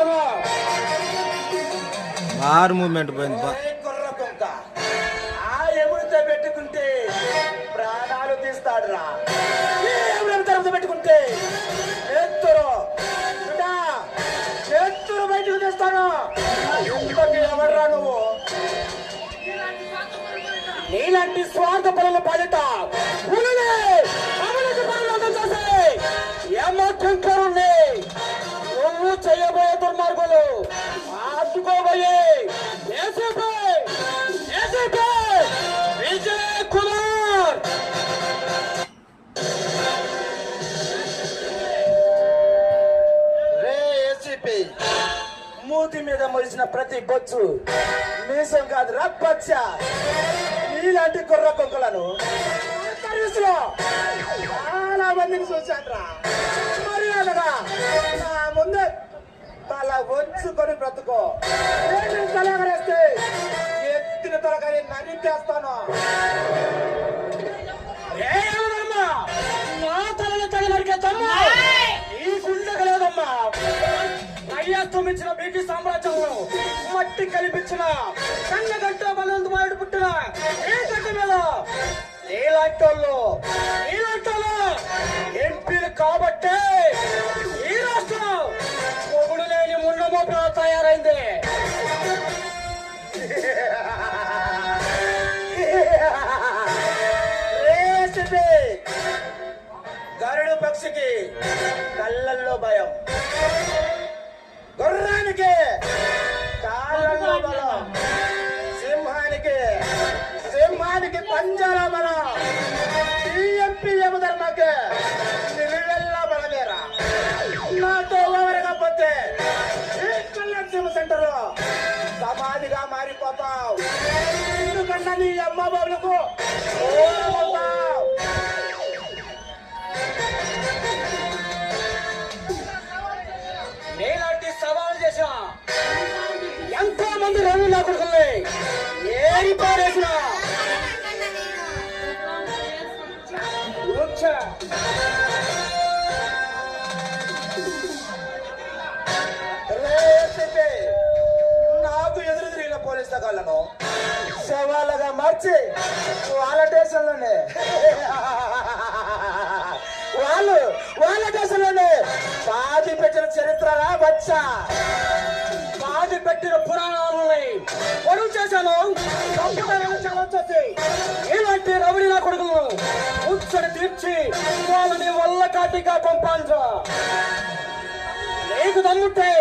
చేస్తాను. Bar moment పోయింది. కుర్ర కొంక ఆ ఎముడితో పెట్టుకుంటే ప్రాణాలు తీస్తాడు రా. ఎముడి తరఫు పెట్టుకుంటే చేతులు బయటకు తెస్తాను. ఎవర్రా నువ్వు? నీలాంటి స్వార్థ పనుల బాధ్యత నువ్వు చేయబోయే దుర్మార్గులు ఆదుకోబోయే విజయ్ కుమార్. రే ఏసీపీ, మూతి మీద మొలిచిన ప్రతి బొచ్చు మీసం కాదు రప్పచ్చ. ఇలాంటి కుర్ర కొంకలను సర్వీస్ లో చాలా మందిని చూశాడ్రా. మర్యాదగా నా ముందే తల వంచుకొని బ్రతుకో. తల ఎగరేస్తే ఎత్తిన తలకాయ నరికేస్తాను. నా తలను తల నరికేస్తాను. ఈ గుండెగలేదమ్మా. అయ్యాస్తం ఇచ్చిన బ్రిటిష్ సామ్రాజ్యంలో మట్టి కల్పించిన కన్నగంట బలంతో మాడు పుట్టిన ఏ గడ్డ మీద నీలాంటోళ్ళు ఎంపీలు కాబట్టే ఈ రాష్ట్రం మొగుడు లేని మున్నమోపులా తయారైంది. గరుడు పక్షికి కళ్ళల్లో భయం, గుర్రానికి కాళ్ళల్లో బలం, సింహానికి పంజాల బలం, టీఎంపీ యమధర్మకి నిలువెల్లా బలమేరా. నాతో ఎవరకపోతే సింహ సెంటర్ సమాధిగా మారిపోతావు. ఎందుకన్నా నీ అమ్మ బాబులకు నేలాంటి సవాల్ చేసా ఎంతో మంది రవి నా కొడుకుల్ని ఏరి పారేసిన నాకు ఎదురు తిరిగిన పోలీస్ తగాళ్ళను సవాళ్ళగా మార్చి వాళ్ళ స్టేషన్లోనే వాళ్ళ దేశంలోనే పాతి పెట్టిన చరిత్ర వచ్చా. పాతి పెట్టిన పురాణాలని పొడుగు చేశాను. ఇలాంటి రవిడి నా కొడుకులను ముచ్చడి తీర్చి వాళ్ళని వల్ల కాటిగా పంపాను. నీకు దమ్ముంటే